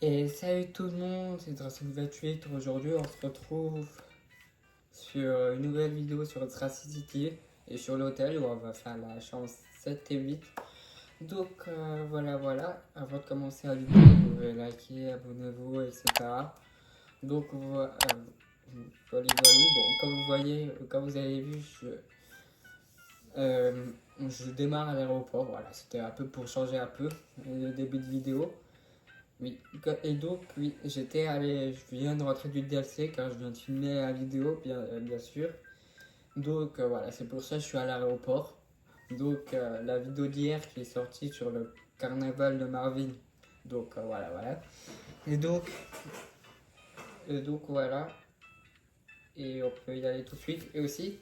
Et salut tout le monde, c'est Dracic28. Aujourd'hui, on se retrouve sur une nouvelle vidéo sur Tracy City et sur l'hôtel où on va faire la chance 7 et 8. Donc voilà. Avant de commencer la vidéo, vous pouvez liker, abonnez-vous, etc. Donc voilà. Bon, comme vous voyez, comme vous avez vu, je démarre à l'aéroport. Voilà, c'était un peu pour changer un peu le début de vidéo. Oui, et donc, oui, je viens de rentrer du DLC car je viens de filmer la vidéo, bien sûr. Donc, voilà, c'est pour ça que je suis à l'aéroport. Donc, la vidéo d'hier qui est sortie sur le carnaval de Marvin. Donc, voilà. Et donc, voilà. Et on peut y aller tout de suite. Et aussi,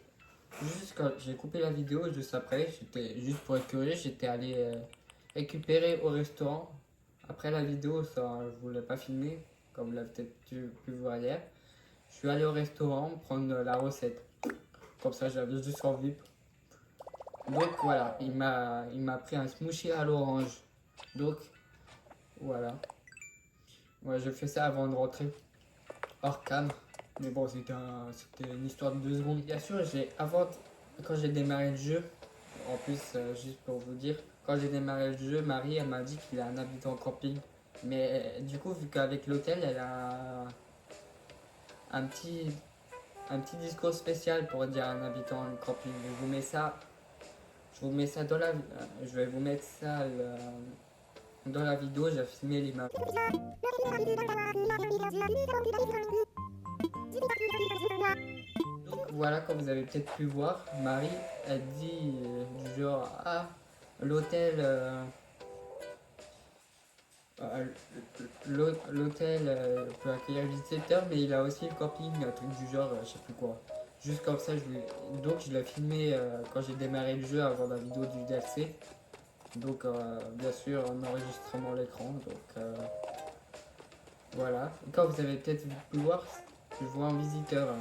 juste quand j'ai coupé la vidéo, juste après, juste pour être curieux, j'étais allé récupérer au restaurant. Après la vidéo, ça, je voulais pas filmer, comme vous l'avez peut-être pu voir hier. Je suis allé au restaurant prendre la recette. Comme ça, j'avais juste envie. Donc voilà, il m'a pris un smoothie à l'orange. Donc voilà. Ouais, je fais ça avant de rentrer hors cam. Mais bon, c'était une histoire de 2 secondes. Bien sûr, quand j'ai démarré le jeu, en plus, juste pour vous dire, quand j'ai démarré le jeu, Marie, elle m'a dit qu'il a un habitant camping. Mais du coup, vu qu'avec l'hôtel, elle a un petit, un petit discours spécial pour dire à un habitant de camping. Je vous mets ça dans je vais vous mettre ça dans la vidéo, j'ai filmé l'image. Donc voilà, comme vous avez peut-être pu voir, Marie a dit du genre l'hôtel euh, l'hôtel peut accueillir les visiteurs, mais il a aussi le camping, un truc du genre, je sais plus quoi. Juste comme ça, donc je l'ai filmé quand j'ai démarré le jeu avant la vidéo du DLC. Donc bien sûr en enregistrement l'écran. Donc voilà. Et comme vous avez peut-être pu voir, je vois un visiteur,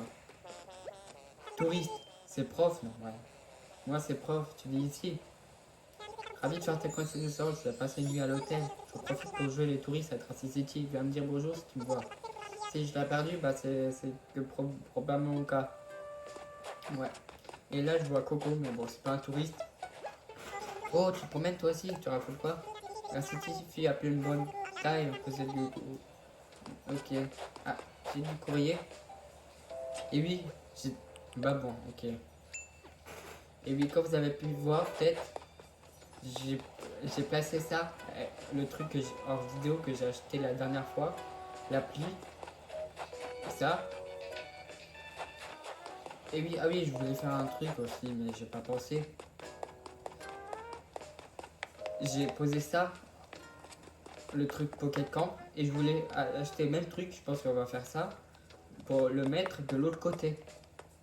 touriste. C'est prof, non? Ouais. Moi c'est prof, tu dis ici. Ravi de faire tes connaissances, tu as passé une nuit à l'hôtel. Je profite pour jouer les touristes à Tracy City. Viens me dire bonjour si tu me vois. Si je l'ai perdu, bah c'est probablement mon cas. Ouais. Et là je vois Coco, mais bon c'est pas un touriste. Oh, tu te promènes toi aussi, tu racontes quoi? La City suffit à plus une bonne taille, on faisait du. Ok. Ah, j'ai du courrier. Et oui, j'ai. Bah bon, ok. Et oui, comme vous avez pu voir, peut-être, j'ai j'ai placé ça, le truc hors vidéo que j'ai acheté la dernière fois, l'appli, ça. Et oui, ah oui, je voulais faire un truc aussi, mais j'ai pas pensé. J'ai posé ça, le truc Pocket Camp, et je voulais acheter le même truc, je pense qu'on va faire ça, pour le mettre de l'autre côté.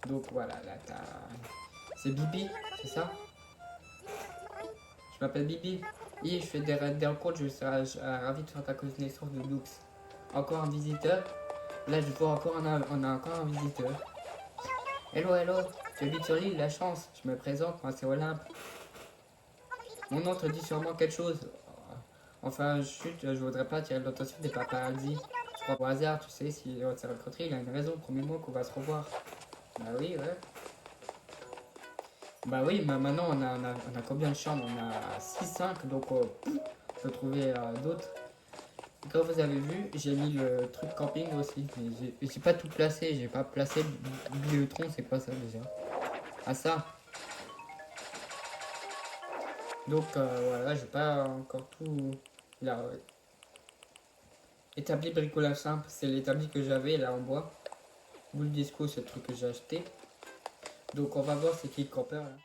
Donc voilà, là t'as. C'est Bibi, c'est ça? Je m'appelle Bibi. Et je fais des rencontres, je serai ravi de faire ta connaissance de Lux. Encore un visiteur. Là, je vois on a encore un visiteur. Hello, tu habites sur l'île, la chance. Je me présente, moi c'est Olympe. Mon nom te dit sûrement quelque chose. Enfin, chut, je voudrais pas attirer l'attention des paparazzi. Je crois au hasard, tu sais, si on s'est rencontrés, il a une raison. Promets-moi qu'on va se revoir. Bah oui, ouais. Bah oui, mais maintenant on a combien de chambres? On a 6-5, donc on peut trouver d'autres. Comme vous avez vu, j'ai mis le truc camping aussi. Mais j'ai pas tout placé, j'ai pas placé le tronc, c'est quoi ça déjà? Ah ça. Donc voilà, j'ai pas encore tout là. Ouais. Établi bricolage simple, c'est l'établi que j'avais là en bois. Boule disco, c'est le truc que j'ai acheté. Donc on va voir c'est qui le campeur là.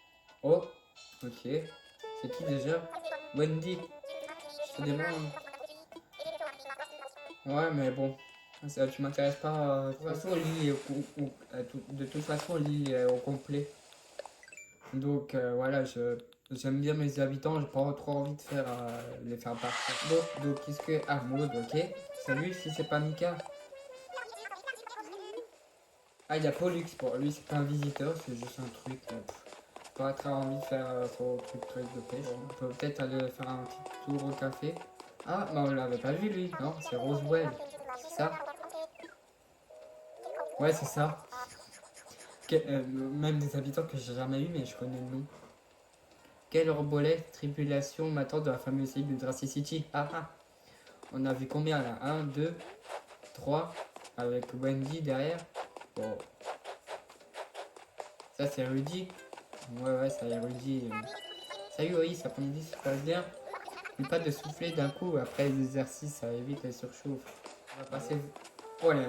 Oh, ok. C'est qui déjà? Wendy. Je te demande. Ouais, mais bon, ça, tu m'intéresses pas. De toute façon, l'île de toute façon, l'île est au complet. Donc voilà, j'aime bien mes habitants, j'ai pas trop envie de les faire partir. Donc qu'est-ce que. Ah, mode, ok. Salut, si c'est pas Mika. Ah, il y a Pollux, pour lui, c'est pas un visiteur, c'est juste un truc. Pas très envie de faire son truc de pêche. On peut peut-être aller faire un petit tour au café. Ah, bah on l'avait pas vu lui, non, c'est Roswell. C'est ça? Ouais, c'est ça. Même des habitants que j'ai jamais eu, mais je connais le nom. Quelle arbolète tribulation m'attend de la fameuse île de Dracy City? Ah ah! On a vu combien là? Un, 2, 3, avec Wendy derrière. Bon. Ça c'est Rudy. Ouais, ça y est, Rudy. Salut Loïs, après-midi, ça se passe bien. N'oublie pas de souffler d'un coup après l'exercice, ça évite la surchauffe. On va passer. Oh la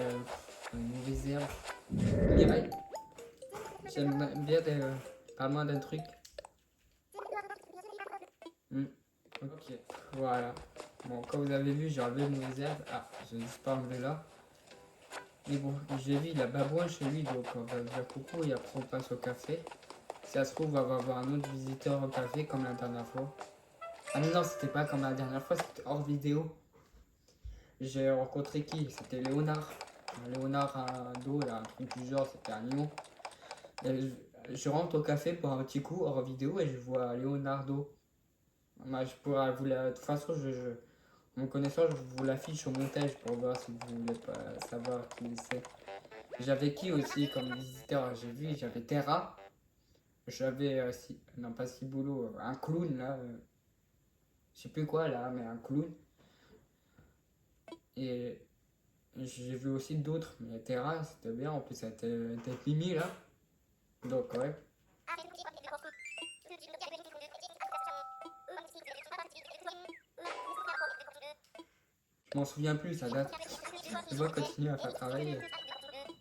mauvaise herbe. Mireille, j'aime bien parle-moi d'un truc. Hmm, ok, voilà. Bon, comme vous avez vu, j'ai enlevé une mauvaise herbe. Ah, je ne pas enlevé là. Mais bon, j'ai vu, il a babouin chez lui, donc on va dire coucou et après on passe au café. Si ça se trouve, on va avoir un autre visiteur au café comme la dernière fois. Ah non, c'était pas comme la dernière fois, c'était hors vidéo. J'ai rencontré qui? C'était Léonard. Léonard un dos, là, un truc du genre, c'était un lion. Et je rentre au café pour un petit coup hors vidéo et je vois Leonardo. Moi, je pourrais vous la... De toute façon, mon connaissant, je vous l'affiche au montage pour voir si vous voulez pas savoir qui c'est. J'avais qui aussi comme visiteur? J'ai vu, j'avais Terra. J'avais, non pas Ciboulot, un clown là. Je sais plus quoi là, mais un clown. Et j'ai vu aussi d'autres, mais Terra c'était bien, en plus ça était Mimi là. Donc ouais. Je m'en souviens plus, ça date. Je dois continuer à faire travailler.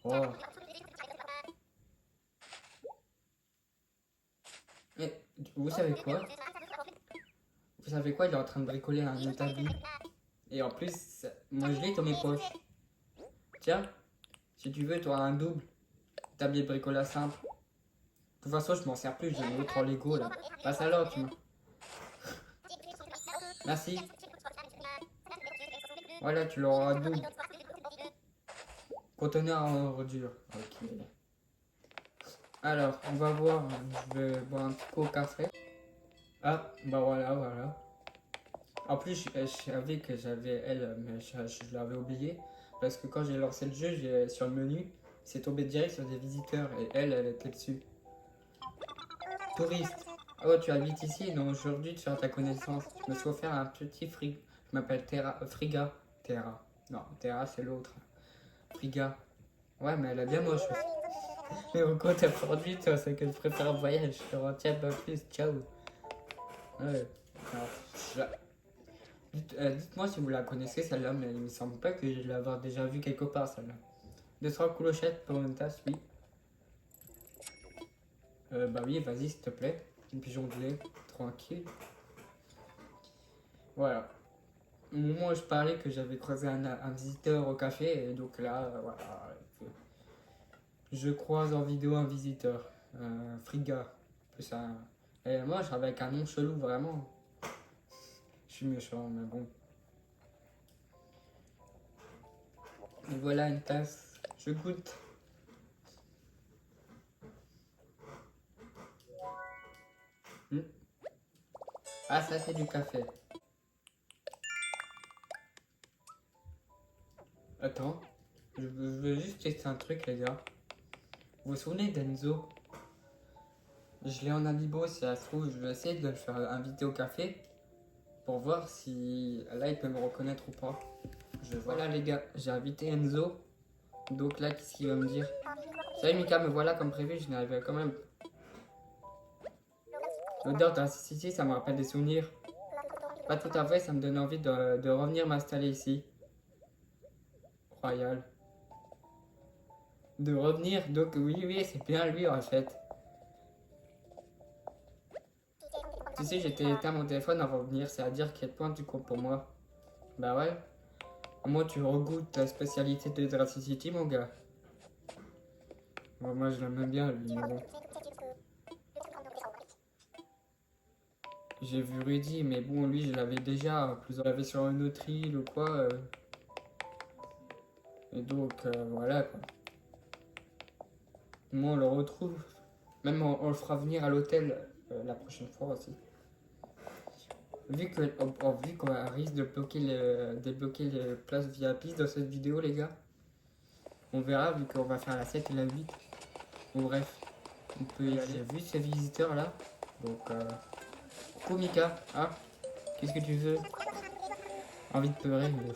Oh. Mais vous savez quoi? Vous savez quoi? Il est en train de bricoler un établi. Et en plus, moi je l'ai dans mes poches. Tiens, si tu veux, tu auras un double. Établi de bricolage simple. De toute façon, je m'en sers plus, j'ai un autre en Lego là. Passe alors, tu m'as. Merci. Voilà, tu l'auras double. Conteneur en ordure. Ok. Alors, on va voir. Je vais boire un petit coup au café. Ah, bah voilà. En plus, je savais que j'avais elle, mais je l'avais oublié. Parce que quand j'ai lancé le jeu, sur le menu, c'est tombé direct sur des visiteurs. Et elle était dessus. Touriste. Oh, tu habites ici, donc aujourd'hui tu as ta connaissance. Je me suis offert un petit frig. Je m'appelle Friga. Terra. Non, Terra c'est l'autre. Friga. Ouais, mais elle est bien moche aussi. Mais au compte à produit, toi, c'est que je préfère le voyage. Je te retiens pas plus. Ciao. Ouais. Alors, dites-moi si vous la connaissez celle-là, mais il me semble pas que je l'avoir déjà vue quelque part celle-là. 200 clochettes pour une tasse, oui. Bah oui, vas-y s'il te plaît. Une pigeon de lait, tranquille. Voilà. Au moment où je parlais que j'avais croisé un visiteur au café, et donc là, voilà. Je croise en vidéo un visiteur. Friga. Plus un... Et moi, avec un nom chelou, vraiment. Je suis méchant, mais bon. Et voilà une tasse. Je goûte. Hmm. Ah, ça c'est du café. Attends. Je veux juste tester un truc, les gars. Vous vous souvenez d'Enzo? Je l'ai en amiibo, si ça se trouve, je vais essayer de le faire inviter au café pour voir si là il peut me reconnaître ou pas. Voilà les gars, j'ai invité Enzo. Donc là, qu'est-ce qu'il va me dire? Salut Mika, me voilà comme prévu, je n'arrive quand même. L'odeur d'un City, ça me rappelle des souvenirs. Pas tout à fait, ça me donne envie de revenir m'installer ici. Royal. De revenir, donc oui, c'est bien lui en fait. Tu sais, j'étais éteint mon téléphone avant de venir, c'est à dire quel point tu comptes pour moi. Bah ouais. Au moins tu regoutes la spécialité de Dracy City, mon gars. Bon, moi je l'aime bien lui, mais bon. J'ai vu Rudy, mais bon, lui je l'avais déjà, plus on l'avait sur une autre île ou quoi. Et donc voilà quoi. Moi on le retrouve. Même on le fera venir à l'hôtel la prochaine fois aussi. vu qu'on risque de débloquer les places VIP dans cette vidéo, les gars, on verra vu qu'on va faire la 7 et la 8. Bon, bref, on peut y aller. J'ai vu ces visiteurs là, donc coucou Mika, ah, qu'est-ce que tu veux? Envie de pleurer, mais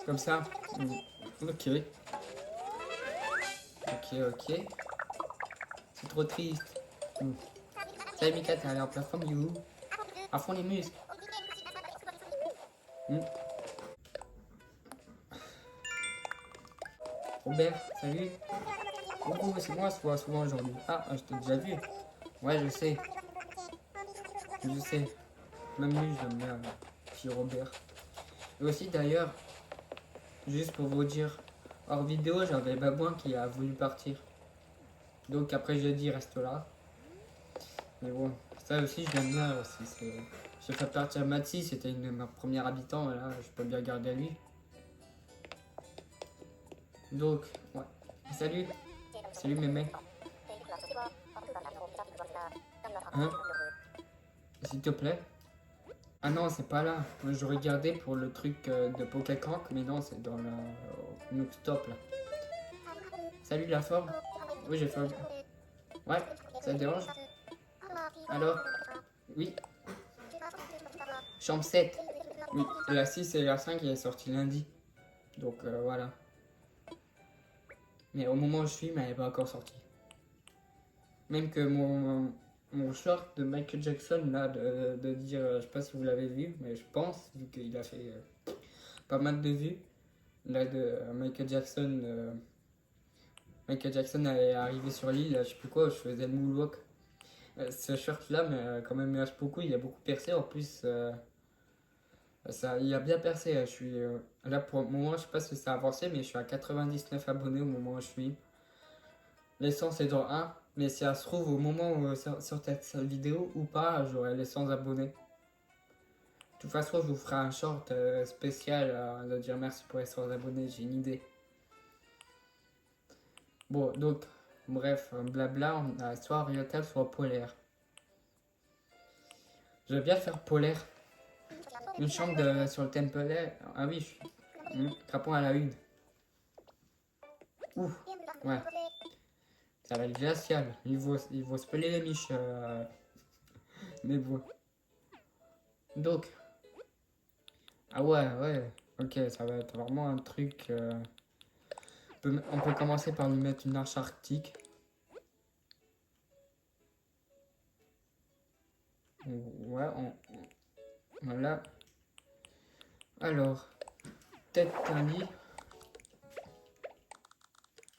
comme ça. Ok, ok. C'est trop triste. Salut Mika, t'es allé en plein forme, you. À fond les muscles. Robert, salut. Coucou, c'est moi souvent aujourd'hui. Ah, je t'ai déjà vu. Ouais, je sais. Je sais. Même lui, je l'aime bien, petit Robert. Et aussi d'ailleurs, juste pour vous dire, hors vidéo, j'avais Babouin qui a voulu partir. Donc après, j'ai dit reste là. Mais bon, ça aussi, je l'aime bien aussi. J'ai fait partir Mathis, c'était une de mes premières habitants, et là, je peux bien garder à lui. Donc, ouais. Salut. Salut mémé. Hein? S'il te plaît. Ah non, c'est pas là. Moi, je regardais pour le truc de Pokécank, mais non, c'est dans le Nook Stop là. Salut la forme. Oui, j'ai fait. Ouais, ça te dérange? Alors? Oui. Chambre 7. Oui, la 6 et la 5 elle est sortie lundi. Donc voilà. Mais au moment où je filme, elle n'est pas encore sortie. Même que mon short de Michael Jackson, là, de dire, je sais pas si vous l'avez vu, mais je pense, vu qu'il a fait pas mal de vues, là, de Michael Jackson est arrivé sur l'île, je sais plus quoi, je faisais le moonwalk. Ce short-là, mais quand même, merci beaucoup, il a beaucoup percé, en plus, ça, il a bien percé, je suis, là, pour le moment, je sais pas si ça a avancé, mais je suis à 99 abonnés au moment où je suis. L'essence est dans 1, mais si ça se trouve au moment où sur cette vidéo ou pas, j'aurai les 100 abonnés. De toute façon, je vous ferai un short spécial de dire merci pour les 100 abonnés, j'ai une idée. Bon, donc, bref, blabla, on a soit oriental, soit polaire. Je vais bien faire polaire. Une chambre sur le thème polaire. Ah oui, je suis. Crapon à la une. Ouh, ouais. Ça va être glacial. Il faut se peler les miches. Mais bon. Donc. Ah ouais. Ok, ça va être vraiment un truc. On peut commencer par lui mettre une arche arctique. Ouais, voilà. Alors, peut-être un lit.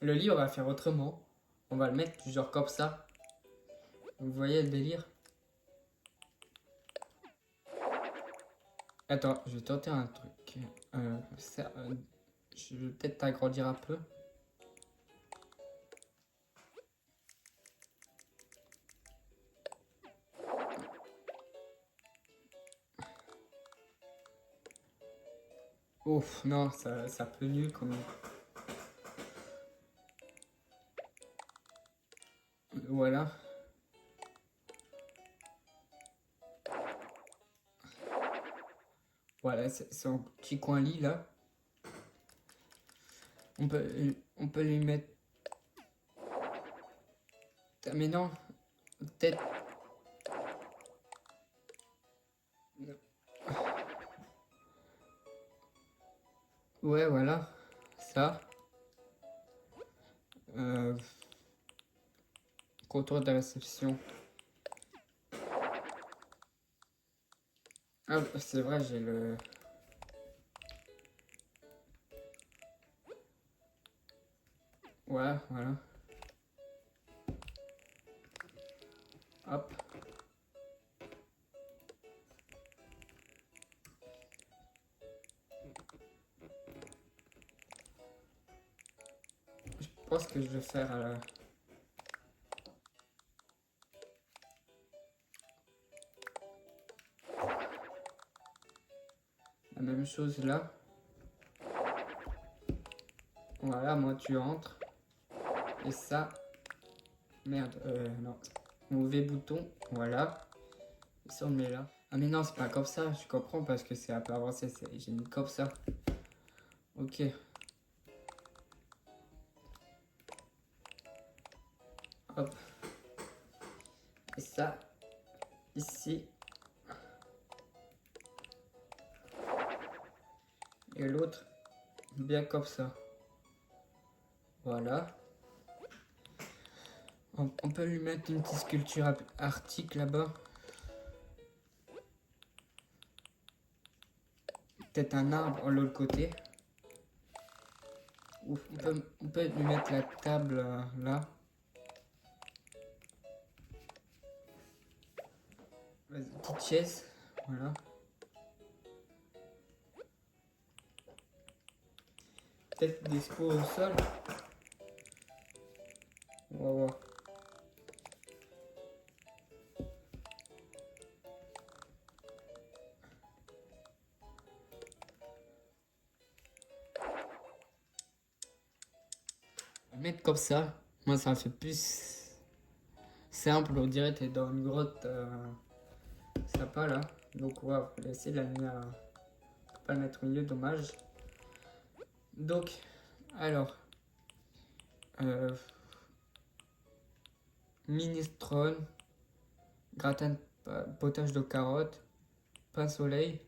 Le lit, on va faire autrement. On va le mettre genre comme ça. Vous voyez le délire? Attends, je vais tenter un truc. Je vais peut-être t'agrandir un peu. Ouf, non, ça peut nul comme. Voilà. Voilà, c'est un petit coin lit là. On peut lui mettre. Mais non, peut-être. Ouais, voilà. Ça. Contour de la réception. Ah, c'est vrai, j'ai le. Voilà. Hop. Je pense que je vais faire la même chose là. Voilà, moi tu entres. Et ça. Merde, non. Mauvais bouton, voilà. Ça, on le met là. Ah, mais non, c'est pas comme ça. Je comprends parce que c'est un peu avancé. J'ai mis comme ça. Ok. Hop. Et ça, ici. Et l'autre, bien comme ça. Voilà. On peut lui mettre une petite sculpture arctique là-bas. Peut-être un arbre de l'autre côté. Ouf, on peut lui mettre la table là. Vas-y, petite chaise. Voilà. Peut-être des spots au sol. On va voir. Mettre comme ça, moi ça me fait plus simple, on dirait que t'es dans une grotte sympa là. Donc on va laisser la lumière, pas le mettre au milieu, dommage. Donc, alors, euh, minestrone, gratin de potage de carottes, pain soleil.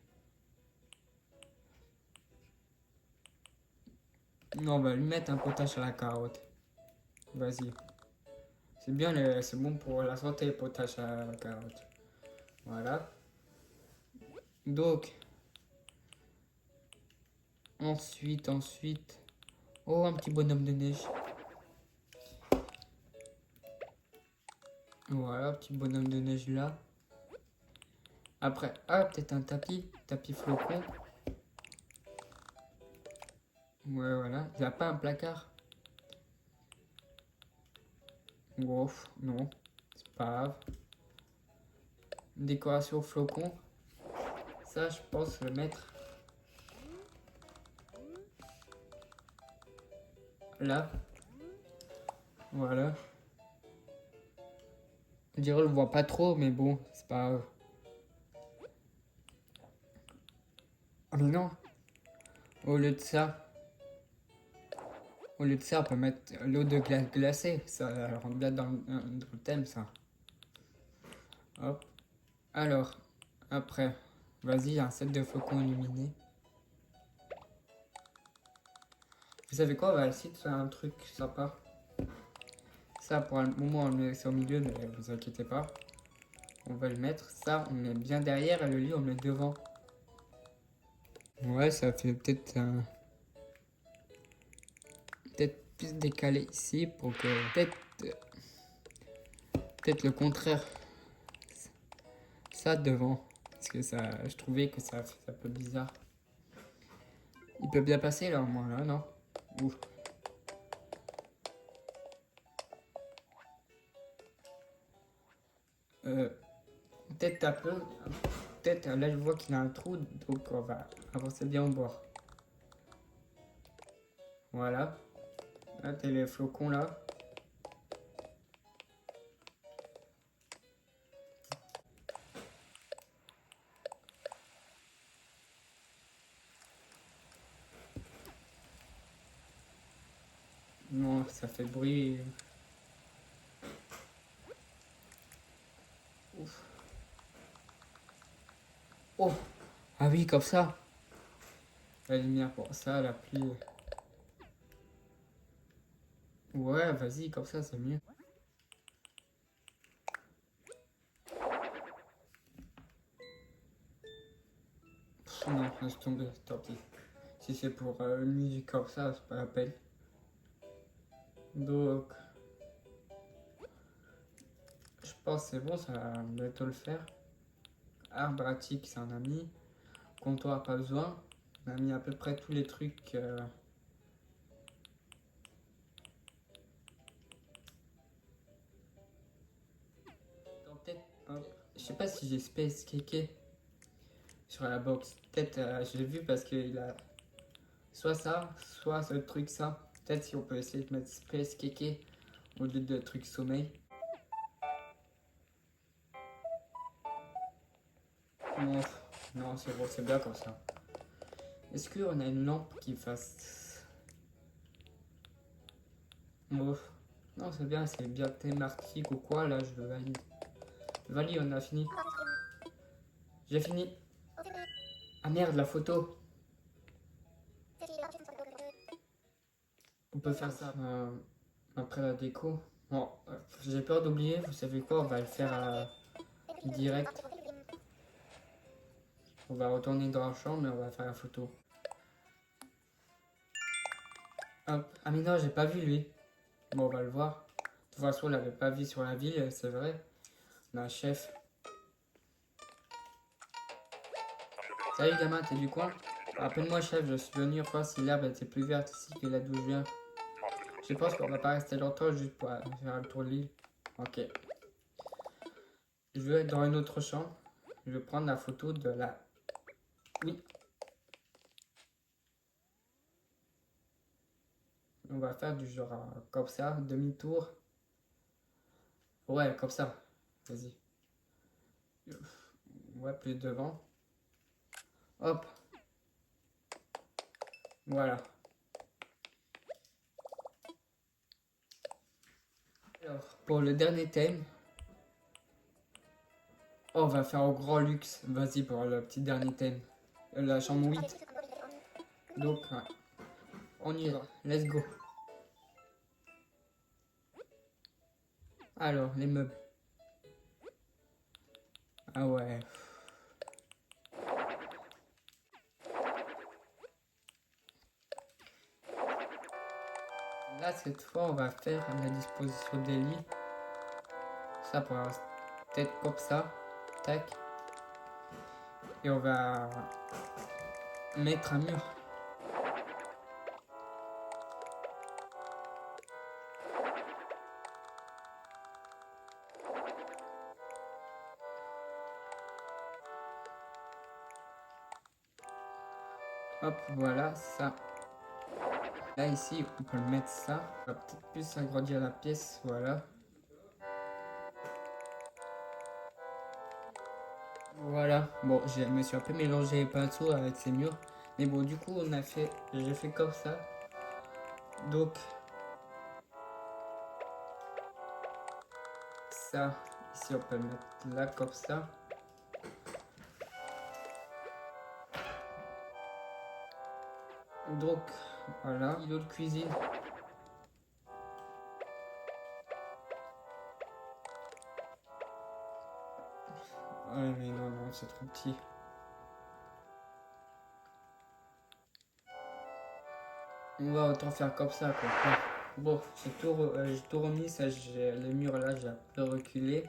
Non, on va lui mettre un potage à la carotte. Vas-y. C'est bien, c'est bon pour la santé, le potage à la carotte. Voilà. Donc, ensuite. Oh, un petit bonhomme de neige. Voilà, petit bonhomme de neige là. Après, ah, peut-être un tapis flocon. Ouais, voilà. Il n'y a pas un placard. Ouf, non, c'est pas grave. Décoration flocon. Ça, je pense le mettre là. Voilà. On dirait on le voit pas trop, mais bon, c'est pas grave. Oh mais non, au lieu de ça, on peut mettre l'eau de glace glacée. Ça rentre bien dans le thème, ça. Hop. Alors, après, vas-y, un set de flocons illuminés. Vous savez quoi, on va essayer de faire un truc sympa. Ça, pour le moment, on le met au milieu, mais vous inquiétez pas. On va le mettre. Ça, on le met bien derrière et le lit, on le met devant. Ouais, ça fait peut-être peut-être plus décalé ici pour que peut-être le contraire. Ça devant. Parce que ça, je trouvais que ça fait un peu bizarre. Il peut bien passer là, au moins, là, non? Ouf. Euh, peut-être un peu. Peut-être là, je vois qu'il a un trou, donc on va avancer bien au bord. Voilà. Là, t'as les flocons là. Non, ça fait bruit. Ouf. Oh! Ah oui, comme ça. La lumière pour ça, la pluie. Ouais, vas-y, comme ça, c'est mieux. Non, laisse tomber, tant pis. Si c'est pour une musique comme ça, c'est pas la peine. Donc, je pense que c'est bon, ça va bientôt le faire. Arbre attique, c'est un ami. Comptoir, pas besoin. On a mis à peu près tous les trucs. Peut-être, je sais pas si j'ai Space Keke sur la box. Peut-être, je l'ai vu parce qu'il a soit ça, soit ce truc ça. Peut-être si on peut essayer de mettre Space Keke au lieu de truc sommeil. Non, non, c'est bon, c'est bien comme ça. Est-ce qu'on a une lampe qui fasse... Bon, non, c'est bien thématique ou quoi, là, je valide. Valide, on a fini. J'ai fini. Ah merde, la photo. On peut faire ça après la déco. Bon, j'ai peur d'oublier, vous savez quoi, on va le faire direct. On va retourner dans la chambre et on va faire la photo. Hop. Ah mais non, j'ai pas vu lui. Bon, on va le voir. De toute façon, on l'avait pas vu sur la ville, c'est vrai. On a un chef. Salut gamin, t'es du coin? Rappelle-moi chef, je suis venu voir si l'herbe était plus verte ici que là d'où je viens. Je pense qu'on va pas rester longtemps juste pour faire un tour de l'île. Ok. Je veux être dans une autre chambre. Je vais prendre la photo de la... Oui. On va faire du genre comme ça, demi-tour. Ouais, comme ça. Vas-y. Ouais, plus devant. Hop. Voilà. Alors, pour le dernier thème, on va faire au grand luxe. Vas-y pour le petit dernier thème. La chambre 8. Donc, ouais. On y va. Let's go. Alors, les meubles. Ah ouais. Là, cette fois, on va faire la disposition des lits. Ça pour peut-être comme ça. Tac. Et on va mettre un mur. Hop, voilà, ça. Là, ici, on peut le mettre ça. On va peut-être plus agrandir la pièce, voilà. Voilà, bon, je me suis un peu mélangé les pinceaux avec ces murs. Mais bon, du coup, j'ai fait comme ça. Donc, ça, ici, on peut le mettre là, comme ça. Donc, voilà, îlot de cuisine. Ouais, mais non, non, c'est trop petit. On va autant faire comme ça, quoi. Bon, j'ai tout remis, ça, les murs là, j'ai un peu reculé.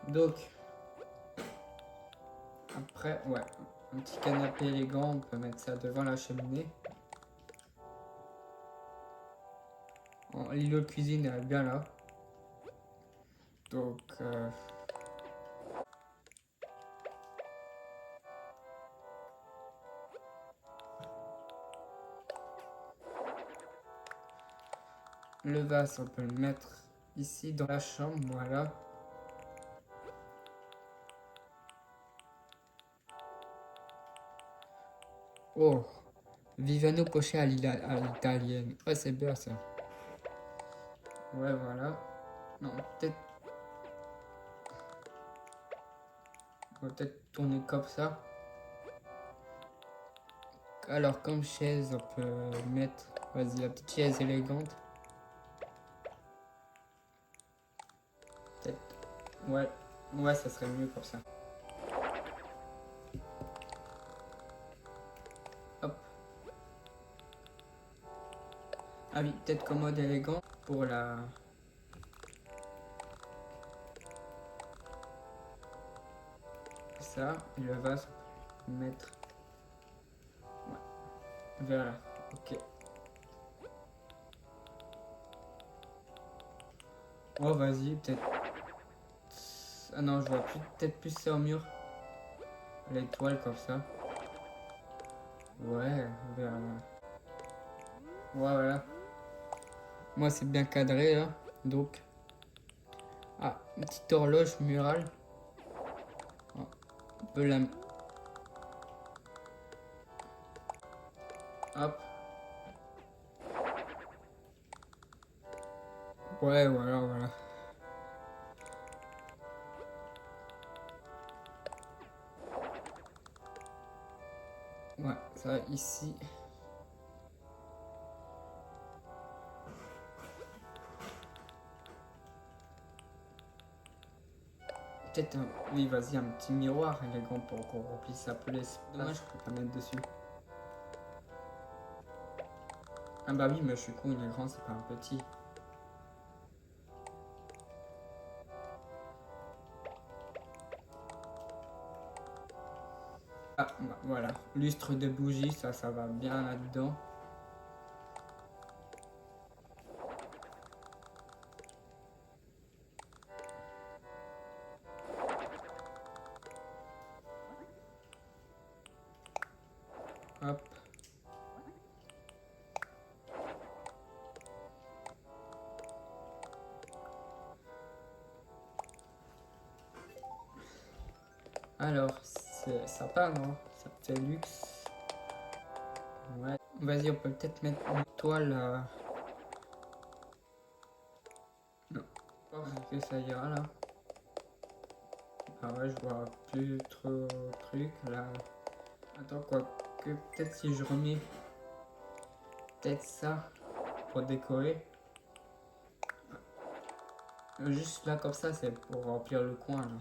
Donc, après, ouais, un petit canapé élégant, on peut mettre ça devant la cheminée. L'îlot de cuisine est bien là. Donc, le vase, on peut le mettre ici dans la chambre, voilà. Oh, Vivano poché à l'italienne. Ouais, c'est bien ça. Ouais, voilà. Non, peut-être. On va peut-être tourner comme ça. Alors, comme chaise, on peut mettre. Vas-y, la petite chaise élégante. Peut-être. Ouais, ouais, ça serait mieux comme ça. Hop. Ah oui, peut-être commode élégant pour la. Ça, et le vase, on peut le mettre. Ouais, vers là. Ok. Oh, vas-y, peut-être. Ah non, je vois plus, peut-être plus ça au mur. L'étoile comme ça. Ouais, vers là. Ouais, voilà. Moi, c'est bien cadré là. Donc. Ah, une petite horloge murale. Oh, peu la... Hop. Ouais, voilà, voilà. Ouais, ça ici. Peut-être un... Oui, vas-y, un petit miroir élégant pour qu'on remplisse un peu l'espace. Dommage, je peux pas mettre dessus. Ah bah oui, mais je suis con, il est grand, c'est pas un petit. Ah, bah, voilà. Lustre de bougie, ça va bien là-dedans. Hop. Alors, c'est sympa, non? Ça fait luxe. Ouais. Vas-y, on peut peut-être mettre une toile. Non. Est-ce que ça ira là? Ah ouais, je vois plus trop truc là. Attends, quoi que peut-être si je remets peut-être ça pour décorer. Juste là comme ça, c'est pour remplir le coin là.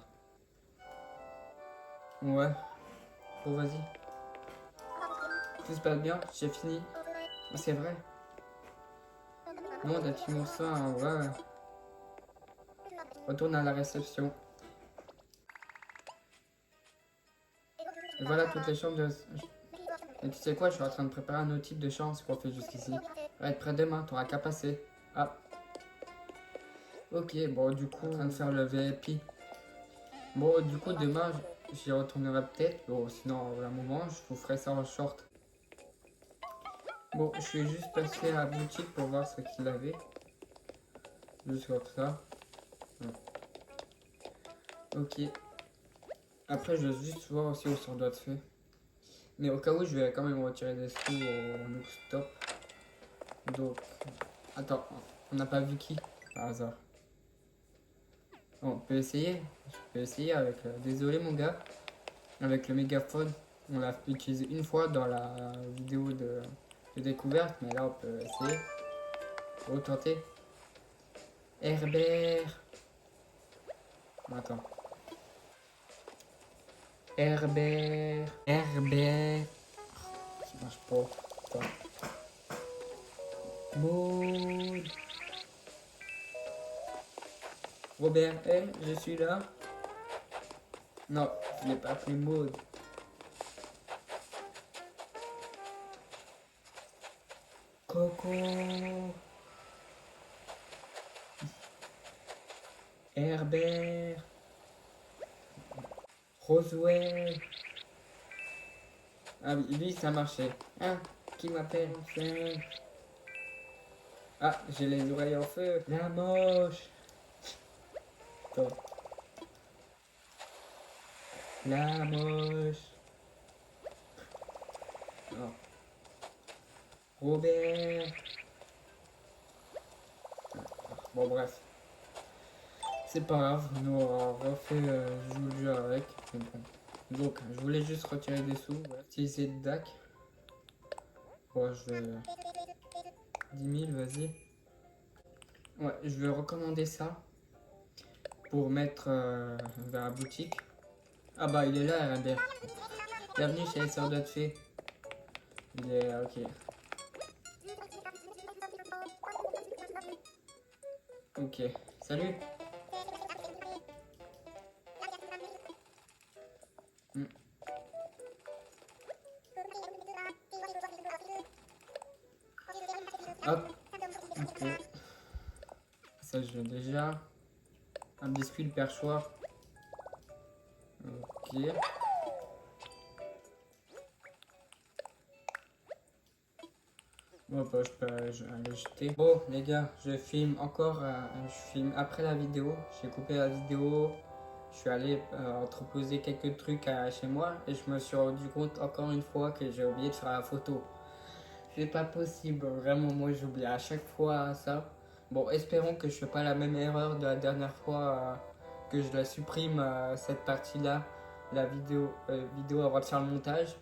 Ouais. Bon, vas-y. Tout se passe bien, j'ai fini. C'est vrai. Bon, t'as fini ça, hein, ouais. Retourne à la réception. Et voilà toutes les chambres de... Et tu sais quoi, je suis en train de préparer un autre type de chambre, ce qu'on fait jusqu'ici. Va être prêt demain, t'auras qu'à passer. Ah. Ok, bon, du coup, en train de faire le VIP. Bon, du coup, demain, j'y retournerai peut-être. Bon, sinon, à un moment, je vous ferai ça en short. Bon, je suis juste passé à la boutique pour voir ce qu'il avait. Juste comme ça. Ok. Après, je vais juste voir aussi où ça doit être fait. Mais au cas où, je vais quand même retirer des sous au Nook Stop. Donc, attends, on n'a pas vu qui par hasard. Bon, on peut essayer. Je peux essayer avec. Désolé, mon gars. Avec le mégaphone, on l'a utilisé une fois dans la vidéo de découverte, mais là, on peut essayer. Retenter. Herbert. Attends. Herbert. Herbert. Ça marche pas. Attends. Maud. Robert, je suis là. Non, je l'ai pas appelé Maud. Coco. Herbert. Roswell. Ah oui, lui, ça marchait. Hein? Qui m'appelle enfin? Ah, j'ai les oreilles en feu. La moche. Attends. La moche. Non. Robert. Bon, bref. C'est pas grave, nous on refait je joue le jeu avec. Mais bon. Donc, je voulais juste retirer des sous. Voilà. Utiliser le DAC. Bon, je vais. 10 000, vas-y. Ouais, je vais recommander ça pour mettre vers la boutique. Ah bah, il est là, Herbert. Bienvenue chez les sœurs de fée. Il est ok. Ok, salut. Hmm. Hop. Ok. Ça, je l'ai déjà. Un biscuit, le perchoir. Ok. Bon, bah, je peux aller jeter. Bon, les gars, je filme encore. Je filme après la vidéo. J'ai coupé la vidéo. je suis allé entreposer quelques trucs chez moi et je me suis rendu compte encore une fois que j'ai oublié de faire la photo. C'est pas possible, vraiment, moi j'oublie à chaque fois ça. Bon, espérons que je fais pas la même erreur de la dernière fois, que je la supprime, cette partie-là, la vidéo avant de faire le montage.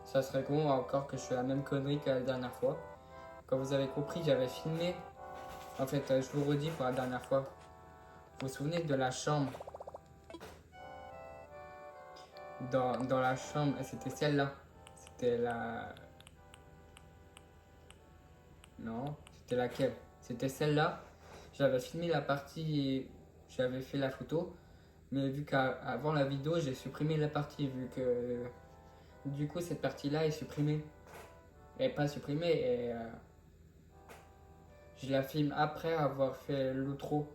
Ça serait con encore que je fais la même connerie que la dernière fois. Comme vous avez compris, j'avais filmé. En fait, je vous redis pour la dernière fois. Vous vous souvenez de la chambre? Dans la chambre, c'était celle-là. C'était la... Non, c'était laquelle? C'était celle-là. J'avais filmé la partie, j'avais fait la photo. Mais vu qu'avant la vidéo, j'ai supprimé la partie. Vu que du coup, cette partie-là est supprimée. Elle n'est pas supprimée. Et, je la filme après avoir fait l'outro. Vous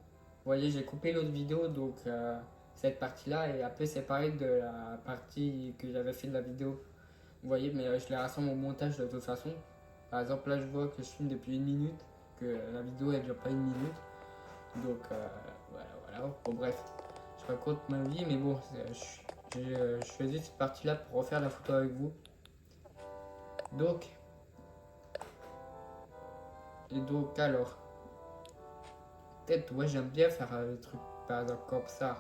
voyez, j'ai coupé l'autre vidéo. Donc cette partie-là est un peu séparée de la partie que j'avais fait de la vidéo. Vous voyez, mais je les rassemble au montage de toute façon. Par exemple, là, je vois que je filme depuis 1 minute, que la vidéo elle dure pas 1 minute. Donc, voilà. Bon, bref, je raconte ma vie, mais bon, je faisais cette partie-là pour refaire la photo avec vous. Donc, alors, peut-être, ouais, j'aime bien faire des trucs, par exemple, comme ça.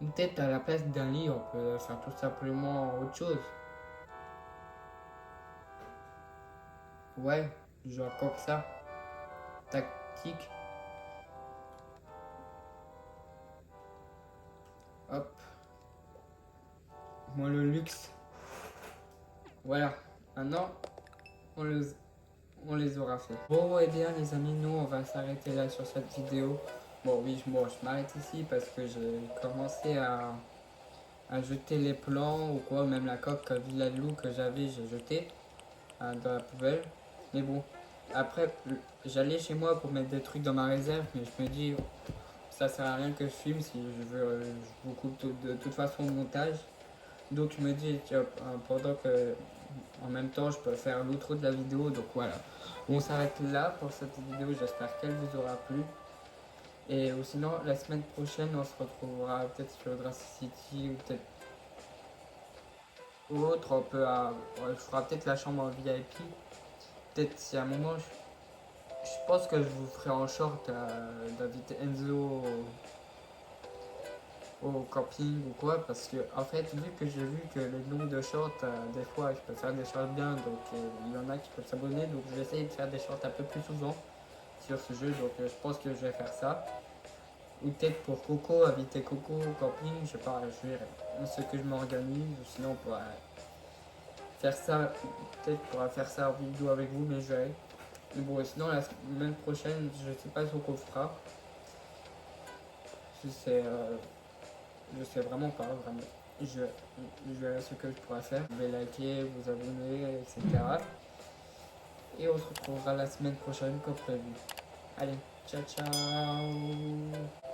Ou peut-être à la place d'un lit, on peut faire tout simplement autre chose. Ouais, genre comme ça. Tactique. Hop. Moi, le luxe. Voilà. Maintenant, on les aura fait. Bon, et bien, les amis, nous, on va s'arrêter là sur cette vidéo. Bon, oui, je m'arrête ici parce que j'ai commencé à jeter les plans ou quoi, même la coque Villa de Loup que j'avais, j'ai jeté dans la poubelle. Mais bon, après, j'allais chez moi pour mettre des trucs dans ma réserve, mais je me dis, ça sert à rien que je filme si je veux, je vous coupe de toute façon au montage. Donc je me dis, tiens, pendant que en même temps je peux faire l'outro de la vidéo, donc voilà. On s'arrête là pour cette vidéo, j'espère qu'elle vous aura plu. Et sinon, la semaine prochaine, on se retrouvera peut-être sur Dracy City ou peut-être autre. Je ferai peut-être la chambre en VIP. Peut-être si à un moment, je pense que je vous ferai en short d'inviter Enzo au camping ou quoi, parce que en fait, vu que j'ai vu que le nombre de shorts, des fois je peux faire des shorts bien, donc il y en a qui peuvent s'abonner, donc je vais essayer de faire des shorts un peu plus souvent sur ce jeu, donc je pense que je vais faire ça. Ou peut-être pour Coco, inviter Coco au camping, je sais pas, je verrai ce que je m'organise, ou sinon on pourra faire ça, peut-être pourra faire ça en vidéo avec vous, mais je verrai. Mais bon, sinon la semaine prochaine, je sais pas ce qu'on fera. Je sais, je sais vraiment pas, vraiment. Je verrai ce que je pourrais faire. Vous pouvez liker, vous abonner, etc. Et on se retrouvera la semaine prochaine comme prévu. Allez, ciao ciao.